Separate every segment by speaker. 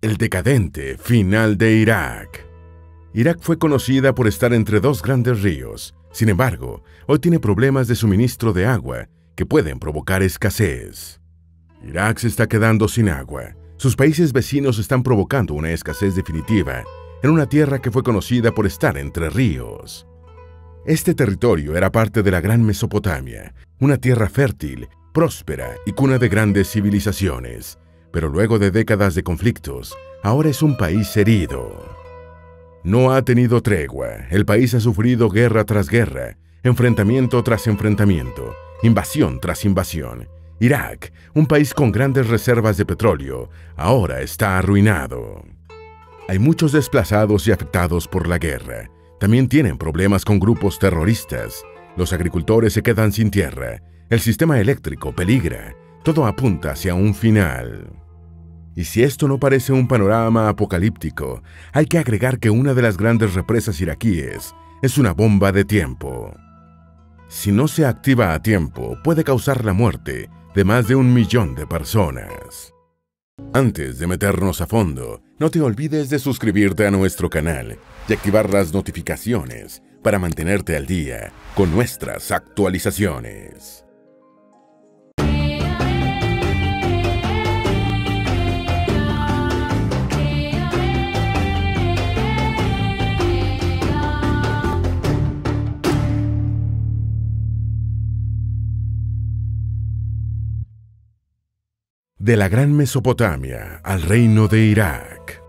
Speaker 1: El decadente final de Irak. Irak fue conocida por estar entre dos grandes ríos. Sin embargo, hoy tiene problemas de suministro de agua que pueden provocar escasez. Irak se está quedando sin agua. Sus países vecinos están provocando una escasez definitiva en una tierra que fue conocida por estar entre ríos. Este territorio era parte de la Gran Mesopotamia, una tierra fértil, próspera y cuna de grandes civilizaciones. Pero luego de décadas de conflictos, ahora es un país herido. No ha tenido tregua. El país ha sufrido guerra tras guerra, enfrentamiento tras enfrentamiento, invasión tras invasión. Irak, un país con grandes reservas de petróleo, ahora está arruinado. Hay muchos desplazados y afectados por la guerra. También tienen problemas con grupos terroristas. Los agricultores se quedan sin tierra. El sistema eléctrico peligra. Todo apunta hacia un final. Y si esto no parece un panorama apocalíptico, hay que agregar que una de las grandes represas iraquíes es una bomba de tiempo. Si no se activa a tiempo, puede causar la muerte de más de 1 millón de personas. Antes de meternos a fondo, no te olvides de suscribirte a nuestro canal y activar las notificaciones para mantenerte al día con nuestras actualizaciones. De la Gran Mesopotamia al Reino de Irak.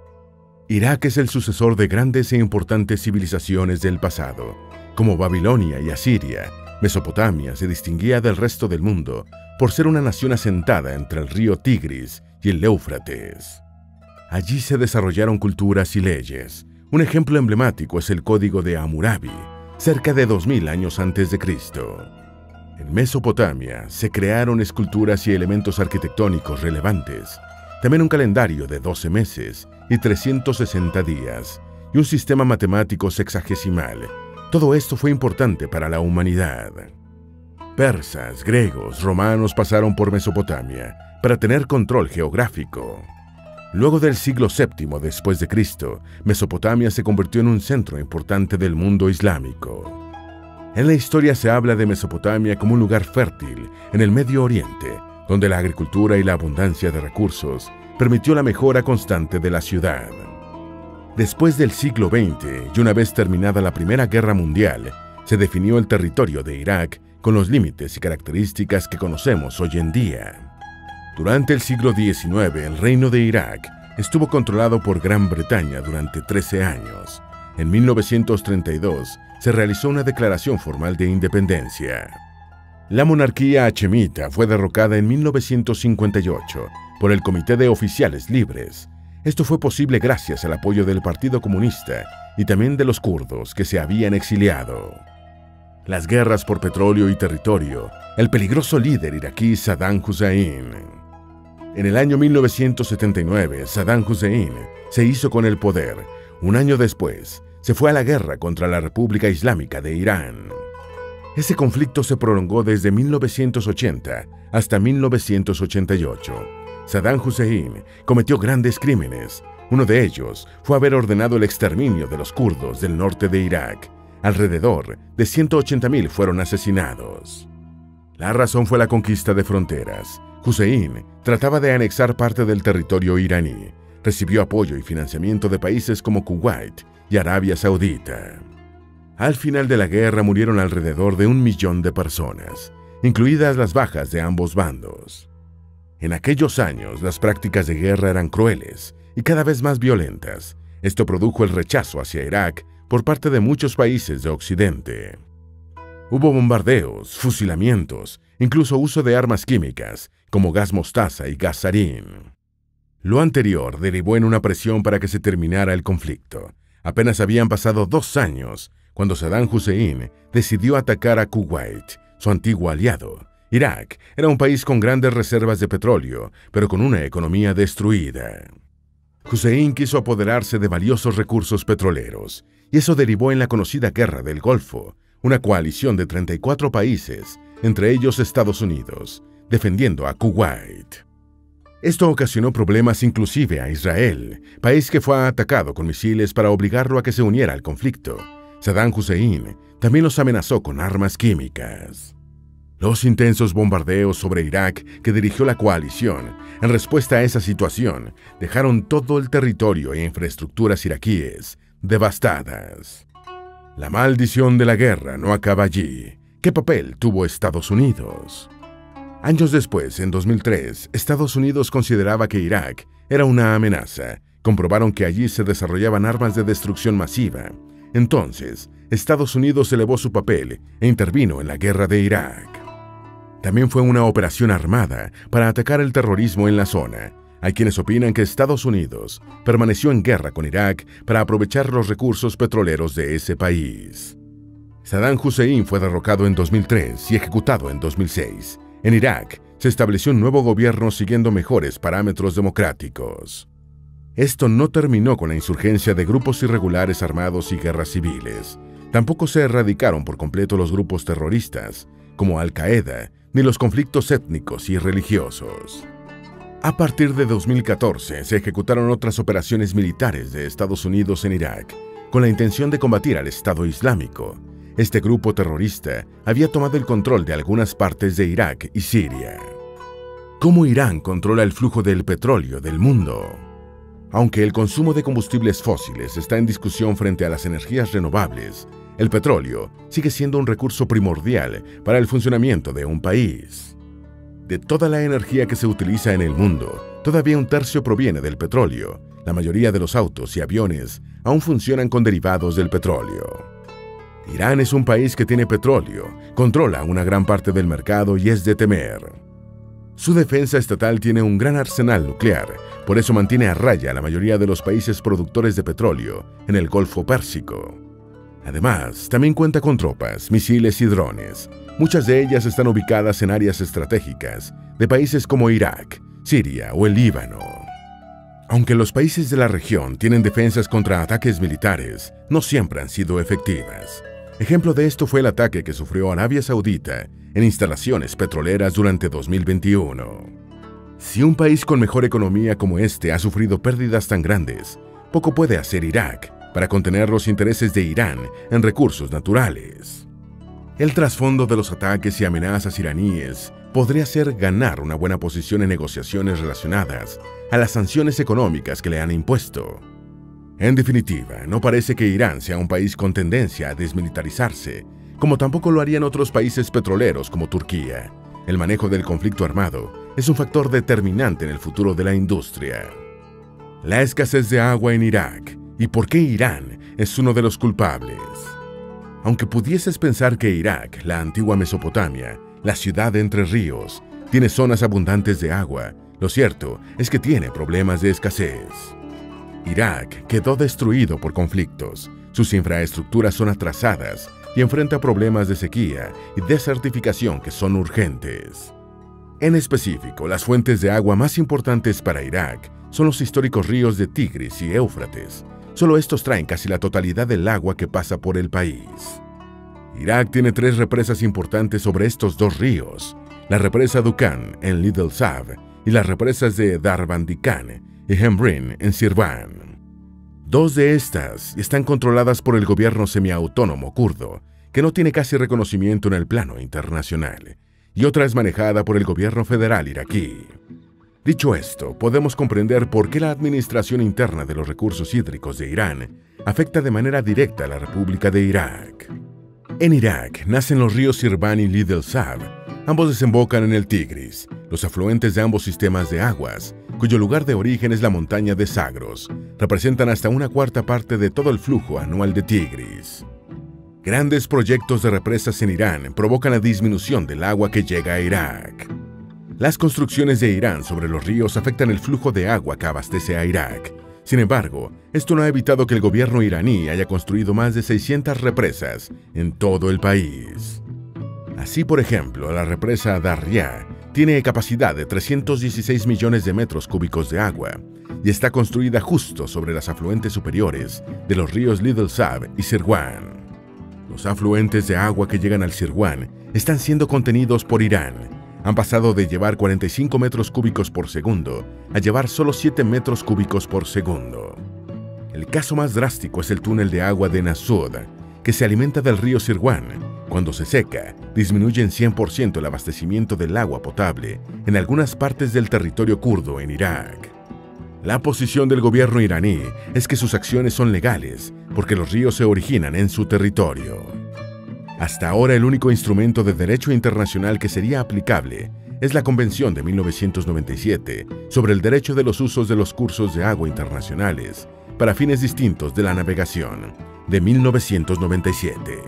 Speaker 1: Irak es el sucesor de grandes e importantes civilizaciones del pasado. Como Babilonia y Asiria, Mesopotamia se distinguía del resto del mundo por ser una nación asentada entre el río Tigris y el Éufrates. Allí se desarrollaron culturas y leyes. Un ejemplo emblemático es el Código de Hammurabi, cerca de 2000 años antes de Cristo. En Mesopotamia se crearon esculturas y elementos arquitectónicos relevantes, también un calendario de 12 meses y 360 días, y un sistema matemático sexagesimal. Todo esto fue importante para la humanidad. Persas, griegos, romanos pasaron por Mesopotamia para tener control geográfico. Luego del siglo VII después de Cristo, Mesopotamia se convirtió en un centro importante del mundo islámico. En la historia se habla de Mesopotamia como un lugar fértil en el Medio Oriente, donde la agricultura y la abundancia de recursos permitió la mejora constante de la ciudad. Después del siglo XX, y una vez terminada la Primera Guerra Mundial, se definió el territorio de Irak con los límites y características que conocemos hoy en día. Durante el siglo XIX, el Reino de Irak estuvo controlado por Gran Bretaña durante 13 años. En 1932, se realizó una declaración formal de independencia. La monarquía hachemita fue derrocada en 1958 por el Comité de Oficiales Libres. Esto fue posible gracias al apoyo del Partido Comunista y también de los kurdos que se habían exiliado. Las guerras por petróleo y territorio, el peligroso líder iraquí Saddam Hussein. En el año 1979, Saddam Hussein se hizo con el poder. Un año después, se fue a la guerra contra la República Islámica de Irán. Ese conflicto se prolongó desde 1980 hasta 1988. Saddam Hussein cometió grandes crímenes. Uno de ellos fue haber ordenado el exterminio de los kurdos del norte de Irak. Alrededor de 180.000 fueron asesinados. La razón fue la conquista de fronteras. Hussein trataba de anexar parte del territorio iraní. Recibió apoyo y financiamiento de países como Kuwait y Arabia Saudita. Al final de la guerra murieron alrededor de 1 millón de personas, incluidas las bajas de ambos bandos. En aquellos años, las prácticas de guerra eran crueles y cada vez más violentas. Esto produjo el rechazo hacia Irak por parte de muchos países de Occidente. Hubo bombardeos, fusilamientos, incluso uso de armas químicas, como gas mostaza y gas sarín. Lo anterior derivó en una presión para que se terminara el conflicto. Apenas habían pasado 2 años cuando Saddam Hussein decidió atacar a Kuwait, su antiguo aliado. Irak era un país con grandes reservas de petróleo, pero con una economía destruida. Hussein quiso apoderarse de valiosos recursos petroleros, y eso derivó en la conocida Guerra del Golfo, una coalición de 34 países, entre ellos Estados Unidos, defendiendo a Kuwait. Esto ocasionó problemas inclusive a Israel, país que fue atacado con misiles para obligarlo a que se uniera al conflicto. Saddam Hussein también los amenazó con armas químicas. Los intensos bombardeos sobre Irak que dirigió la coalición en respuesta a esa situación dejaron todo el territorio e infraestructuras iraquíes devastadas. La maldición de la guerra no acaba allí. ¿Qué papel tuvo Estados Unidos? Años después, en 2003, Estados Unidos consideraba que Irak era una amenaza. Comprobaron que allí se desarrollaban armas de destrucción masiva. Entonces, Estados Unidos elevó su papel e intervino en la guerra de Irak. También fue una operación armada para atacar el terrorismo en la zona. Hay quienes opinan que Estados Unidos permaneció en guerra con Irak para aprovechar los recursos petroleros de ese país. Saddam Hussein fue derrocado en 2003 y ejecutado en 2006. En Irak se estableció un nuevo gobierno siguiendo mejores parámetros democráticos. Esto no terminó con la insurgencia de grupos irregulares armados y guerras civiles. Tampoco se erradicaron por completo los grupos terroristas, como Al-Qaeda, ni los conflictos étnicos y religiosos. A partir de 2014 se ejecutaron otras operaciones militares de Estados Unidos en Irak, con la intención de combatir al Estado Islámico. Este grupo terrorista había tomado el control de algunas partes de Irak y Siria. ¿Cómo Irán controla el flujo del petróleo del mundo? Aunque el consumo de combustibles fósiles está en discusión frente a las energías renovables, el petróleo sigue siendo un recurso primordial para el funcionamiento de un país. De toda la energía que se utiliza en el mundo, todavía un tercio proviene del petróleo. La mayoría de los autos y aviones aún funcionan con derivados del petróleo. Irán es un país que tiene petróleo, controla una gran parte del mercado y es de temer. Su defensa estatal tiene un gran arsenal nuclear, por eso mantiene a raya a la mayoría de los países productores de petróleo en el Golfo Pérsico. Además, también cuenta con tropas, misiles y drones. Muchas de ellas están ubicadas en áreas estratégicas de países como Irak, Siria o el Líbano. Aunque los países de la región tienen defensas contra ataques militares, no siempre han sido efectivas. Ejemplo de esto fue el ataque que sufrió Arabia Saudita en instalaciones petroleras durante 2021. Si un país con mejor economía como este ha sufrido pérdidas tan grandes, poco puede hacer Irak para contener los intereses de Irán en recursos naturales. El trasfondo de los ataques y amenazas iraníes podría ser ganar una buena posición en negociaciones relacionadas a las sanciones económicas que le han impuesto. En definitiva, no parece que Irán sea un país con tendencia a desmilitarizarse, como tampoco lo harían otros países petroleros como Turquía. El manejo del conflicto armado es un factor determinante en el futuro de la industria. La escasez de agua en Irak y por qué Irán es uno de los culpables. Aunque pudieses pensar que Irak, la antigua Mesopotamia, la ciudad de Entre Ríos, tiene zonas abundantes de agua, lo cierto es que tiene problemas de escasez. Irak quedó destruido por conflictos, sus infraestructuras son atrasadas y enfrenta problemas de sequía y desertificación que son urgentes. En específico, las fuentes de agua más importantes para Irak son los históricos ríos de Tigris y Éufrates. Solo estos traen casi la totalidad del agua que pasa por el país. Irak tiene 3 represas importantes sobre estos 2 ríos, la represa Dukan en Little Sav y las represas de Darbandikan y Hemrin en Sirvan. 2 de estas están controladas por el gobierno semiautónomo kurdo, que no tiene casi reconocimiento en el plano internacional, y otra es manejada por el gobierno federal iraquí. Dicho esto, podemos comprender por qué la administración interna de los recursos hídricos de Irán afecta de manera directa a la República de Irak. En Irak nacen los ríos Sirvan y Little Sav. Ambos desembocan en el Tigris, los afluentes de ambos sistemas de aguas, cuyo lugar de origen es la montaña de Zagros, representan hasta 1/4 parte de todo el flujo anual de Tigris. Grandes proyectos de represas en Irán provocan la disminución del agua que llega a Irak. Las construcciones de Irán sobre los ríos afectan el flujo de agua que abastece a Irak. Sin embargo, esto no ha evitado que el gobierno iraní haya construido más de 600 represas en todo el país. Así, por ejemplo, la represa Darya tiene capacidad de 316 millones de metros cúbicos de agua y está construida justo sobre las afluentes superiores de los ríos Little Sav y Sirwan. Los afluentes de agua que llegan al Sirwan están siendo contenidos por Irán. han pasado de llevar 45 metros cúbicos por segundo a llevar solo 7 metros cúbicos por segundo. El caso más drástico es el túnel de agua de Nasud, que se alimenta del río Sirwan. Cuando se seca, disminuye en 100% el abastecimiento del agua potable en algunas partes del territorio kurdo en Irak. La posición del gobierno iraní es que sus acciones son legales porque los ríos se originan en su territorio. Hasta ahora el único instrumento de derecho internacional que sería aplicable es la Convención de 1997 sobre el derecho de los usos de los cursos de agua internacionales para fines distintos de la navegación, de 1997.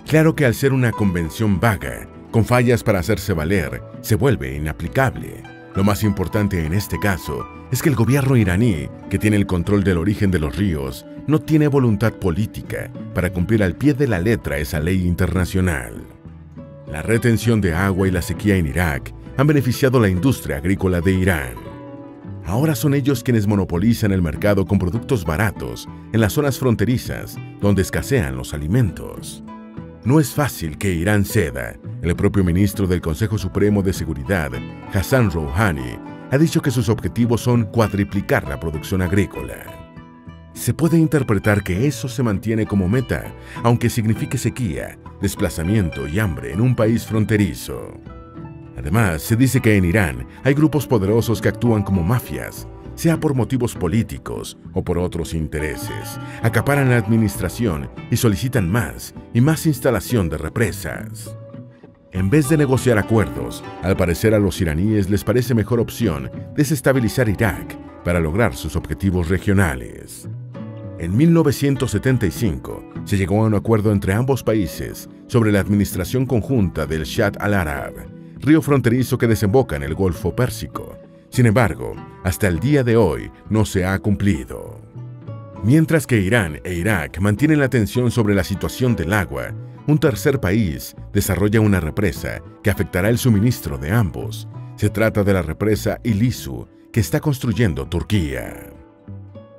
Speaker 1: Claro que al ser una convención vaga, con fallas para hacerse valer, se vuelve inaplicable. Lo más importante en este caso es que el gobierno iraní, que tiene el control del origen de los ríos, no tiene voluntad política para cumplir al pie de la letra esa ley internacional. La retención de agua y la sequía en Irak han beneficiado a la industria agrícola de Irán. Ahora son ellos quienes monopolizan el mercado con productos baratos en las zonas fronterizas donde escasean los alimentos. No es fácil que Irán ceda. El propio ministro del Consejo Supremo de Seguridad, Hassan Rouhani, ha dicho que sus objetivos son cuadriplicar la producción agrícola. Se puede interpretar que eso se mantiene como meta, aunque signifique sequía, desplazamiento y hambre en un país fronterizo. Además, se dice que en Irán hay grupos poderosos que actúan como mafias, sea por motivos políticos o por otros intereses. Acaparan la administración y solicitan más y más instalación de represas. En vez de negociar acuerdos, al parecer a los iraníes les parece mejor opción desestabilizar Irak para lograr sus objetivos regionales. En 1975 se llegó a un acuerdo entre ambos países sobre la administración conjunta del Shatt al-Arab, río fronterizo que desemboca en el Golfo Pérsico. Sin embargo, hasta el día de hoy no se ha cumplido. Mientras que Irán e Irak mantienen la atención sobre la situación del agua, un tercer país desarrolla una represa que afectará el suministro de ambos. Se trata de la represa Ilisu que está construyendo Turquía.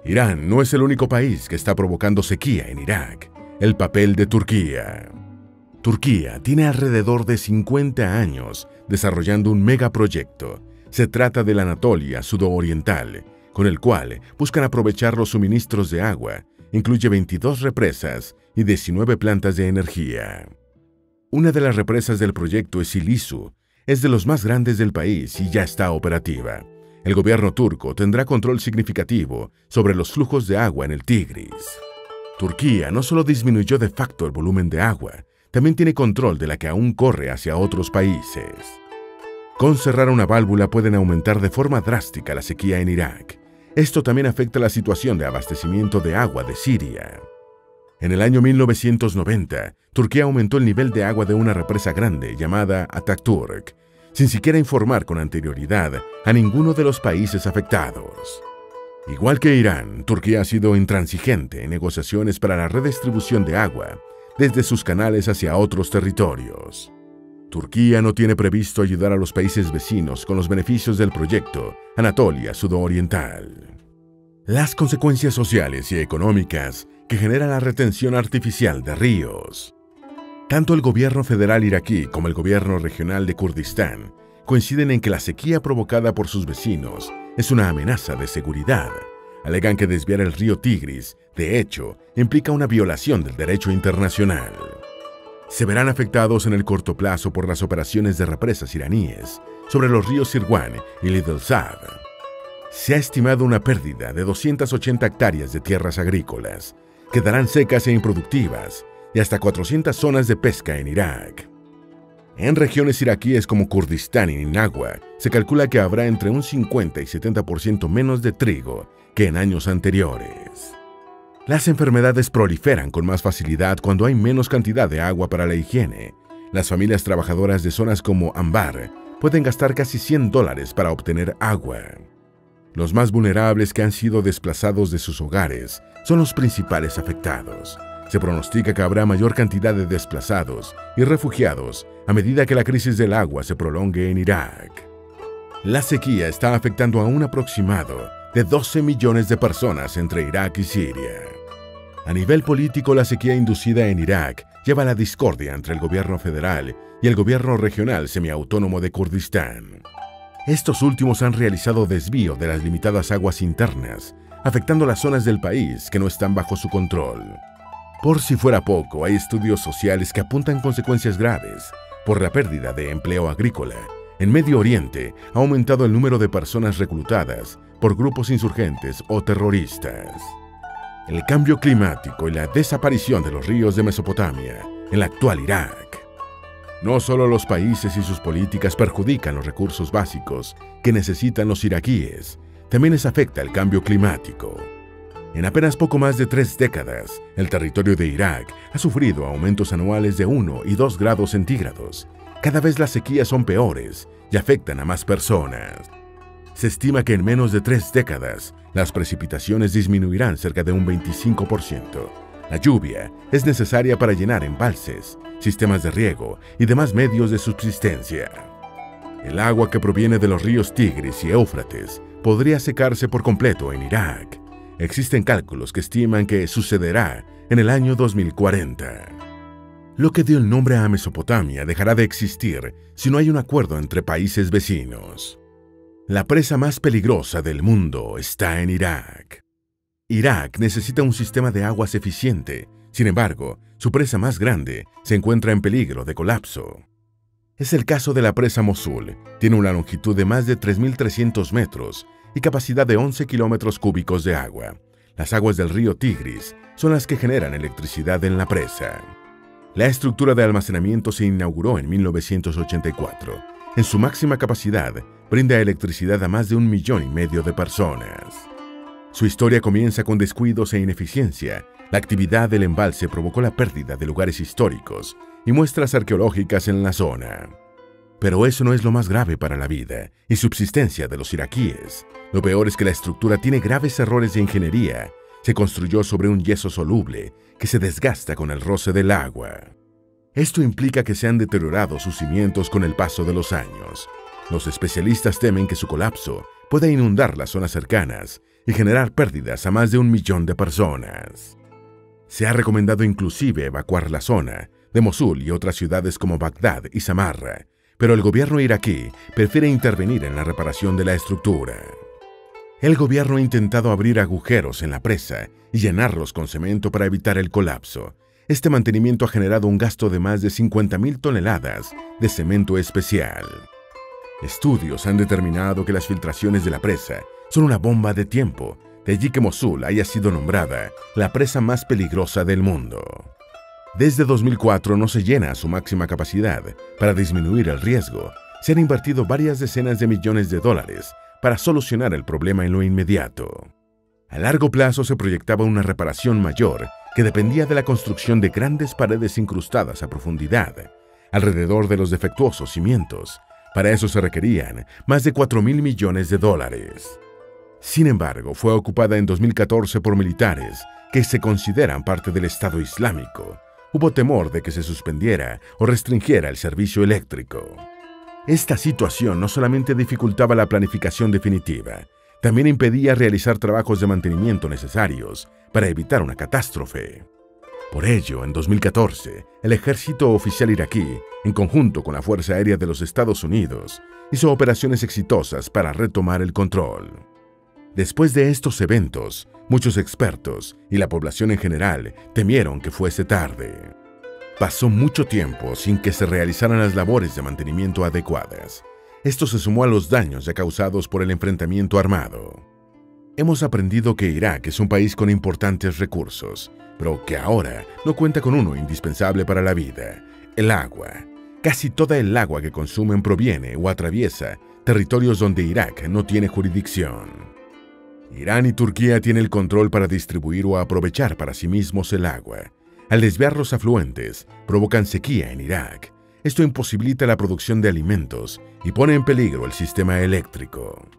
Speaker 1: Irán no es el único país que está provocando sequía en Irak. El papel de Turquía. Turquía tiene alrededor de 50 años desarrollando un megaproyecto. Se trata del Anatolia Sudoriental, con el cual buscan aprovechar los suministros de agua. Incluye 22 represas y 19 plantas de energía. Una de las represas del proyecto es Ilisu. Es de los más grandes del país y ya está operativa. El gobierno turco tendrá control significativo sobre los flujos de agua en el Tigris. Turquía no solo disminuyó de facto el volumen de agua, también tiene control de la que aún corre hacia otros países. Con cerrar una válvula pueden aumentar de forma drástica la sequía en Irak. Esto también afecta la situación de abastecimiento de agua de Siria. En el año 1990, Turquía aumentó el nivel de agua de una represa grande llamada Ataturk, sin siquiera informar con anterioridad a ninguno de los países afectados. Igual que Irán, Turquía ha sido intransigente en negociaciones para la redistribución de agua desde sus canales hacia otros territorios. Turquía no tiene previsto ayudar a los países vecinos con los beneficios del proyecto Anatolia Sudoriental. Las consecuencias sociales y económicas que genera la retención artificial de ríos. Tanto el gobierno federal iraquí como el gobierno regional de Kurdistán coinciden en que la sequía provocada por sus vecinos es una amenaza de seguridad. Alegan que desviar el río Tigris, de hecho, implica una violación del derecho internacional. Se verán afectados en el corto plazo por las operaciones de represas iraníes sobre los ríos Sirwan y Little Sad. Se ha estimado una pérdida de 280 hectáreas de tierras agrícolas, quedarán secas e improductivas, y hasta 400 zonas de pesca en Irak. En regiones iraquíes como Kurdistán y Ninagua, se calcula que habrá entre un 50 y 70% menos de trigo que en años anteriores. Las enfermedades proliferan con más facilidad cuando hay menos cantidad de agua para la higiene. Las familias trabajadoras de zonas como Anbar pueden gastar casi $100 para obtener agua. Los más vulnerables que han sido desplazados de sus hogares son los principales afectados. Se pronostica que habrá mayor cantidad de desplazados y refugiados a medida que la crisis del agua se prolongue en Irak. La sequía está afectando a un aproximado de 12 millones de personas entre Irak y Siria. A nivel político, la sequía inducida en Irak lleva a la discordia entre el gobierno federal y el gobierno regional semiautónomo de Kurdistán. Estos últimos han realizado desvío de las limitadas aguas internas, afectando las zonas del país que no están bajo su control. Por si fuera poco, hay estudios sociales que apuntan consecuencias graves por la pérdida de empleo agrícola. En Medio Oriente ha aumentado el número de personas reclutadas por grupos insurgentes o terroristas. El cambio climático y la desaparición de los ríos de Mesopotamia, en la actual Irak. No solo los países y sus políticas perjudican los recursos básicos que necesitan los iraquíes, también les afecta el cambio climático. En apenas poco más de 3 décadas, el territorio de Irak ha sufrido aumentos anuales de 1 y 2 grados centígrados. Cada vez las sequías son peores y afectan a más personas. Se estima que en menos de 3 décadas, las precipitaciones disminuirán cerca de un 25%. La lluvia es necesaria para llenar embalses, sistemas de riego y demás medios de subsistencia. El agua que proviene de los ríos Tigris y Éufrates podría secarse por completo en Irak. Existen cálculos que estiman que sucederá en el año 2040. Lo que dio el nombre a Mesopotamia dejará de existir si no hay un acuerdo entre países vecinos. La presa más peligrosa del mundo está en Irak. Irak necesita un sistema de aguas eficiente. Sin embargo, su presa más grande se encuentra en peligro de colapso. Es el caso de la presa Mosul. Tiene una longitud de más de 3.300 metros y capacidad de 11 kilómetros cúbicos de agua. Las aguas del río Tigris son las que generan electricidad en la presa. La estructura de almacenamiento se inauguró en 1984. En su máxima capacidad, brinda electricidad a más de 1,5 millones de personas. Su historia comienza con descuidos e ineficiencia. La actividad del embalse provocó la pérdida de lugares históricos y muestras arqueológicas en la zona. Pero eso no es lo más grave para la vida y subsistencia de los iraquíes. Lo peor es que la estructura tiene graves errores de ingeniería. Se construyó sobre un yeso soluble que se desgasta con el roce del agua. Esto implica que se han deteriorado sus cimientos con el paso de los años. Los especialistas temen que su colapso pueda inundar las zonas cercanas y generar pérdidas a más de 1 millón de personas. Se ha recomendado inclusive evacuar la zona de Mosul y otras ciudades como Bagdad y Samarra, pero el gobierno iraquí prefiere intervenir en la reparación de la estructura. El gobierno ha intentado abrir agujeros en la presa y llenarlos con cemento para evitar el colapso. Este mantenimiento ha generado un gasto de más de 50.000 toneladas de cemento especial. Estudios han determinado que las filtraciones de la presa son una bomba de tiempo, de allí que Mosul haya sido nombrada la presa más peligrosa del mundo. Desde 2004 no se llena a su máxima capacidad. Para disminuir el riesgo, se han invertido varias decenas de millones de dólares para solucionar el problema en lo inmediato. A largo plazo se proyectaba una reparación mayor que dependía de la construcción de grandes paredes incrustadas a profundidad alrededor de los defectuosos cimientos. Para eso se requerían más de 4.000 millones de dólares. Sin embargo, fue ocupada en 2014 por militares que se consideran parte del Estado Islámico. Hubo temor de que se suspendiera o restringiera el servicio eléctrico. Esta situación no solamente dificultaba la planificación definitiva, también impedía realizar trabajos de mantenimiento necesarios para evitar una catástrofe. Por ello, en 2014, el ejército oficial iraquí, en conjunto con la Fuerza Aérea de los Estados Unidos, hizo operaciones exitosas para retomar el control. Después de estos eventos, muchos expertos y la población en general temieron que fuese tarde. Pasó mucho tiempo sin que se realizaran las labores de mantenimiento adecuadas. Esto se sumó a los daños ya causados por el enfrentamiento armado. Hemos aprendido que Irak es un país con importantes recursos, pero que ahora no cuenta con uno indispensable para la vida: el agua. Casi toda el agua que consumen proviene o atraviesa territorios donde Irak no tiene jurisdicción. Irán y Turquía tienen el control para distribuir o aprovechar para sí mismos el agua. Al desviar los afluentes, provocan sequía en Irak. Esto imposibilita la producción de alimentos y pone en peligro el sistema eléctrico.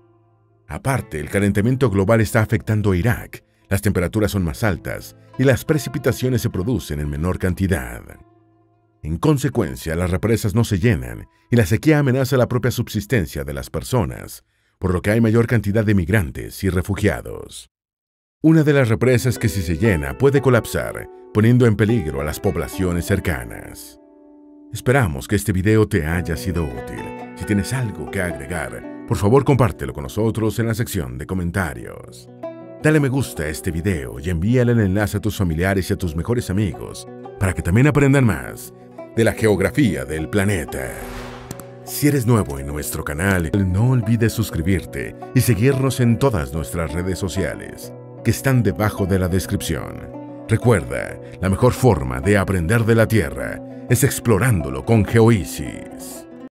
Speaker 1: Aparte, el calentamiento global está afectando a Irak. Las temperaturas son más altas y las precipitaciones se producen en menor cantidad. En consecuencia, las represas no se llenan y la sequía amenaza la propia subsistencia de las personas, por lo que hay mayor cantidad de migrantes y refugiados. Una de las represas que, si se llena, puede colapsar, poniendo en peligro a las poblaciones cercanas. Esperamos que este video te haya sido útil. Si tienes algo que agregar, por favor compártelo con nosotros en la sección de comentarios. Dale me gusta a este video y envíale el enlace a tus familiares y a tus mejores amigos para que también aprendan más de la geografía del planeta. Si eres nuevo en nuestro canal, no olvides suscribirte y seguirnos en todas nuestras redes sociales, que están debajo de la descripción. Recuerda, la mejor forma de aprender de la Tierra es explorándolo con GeoEasy's.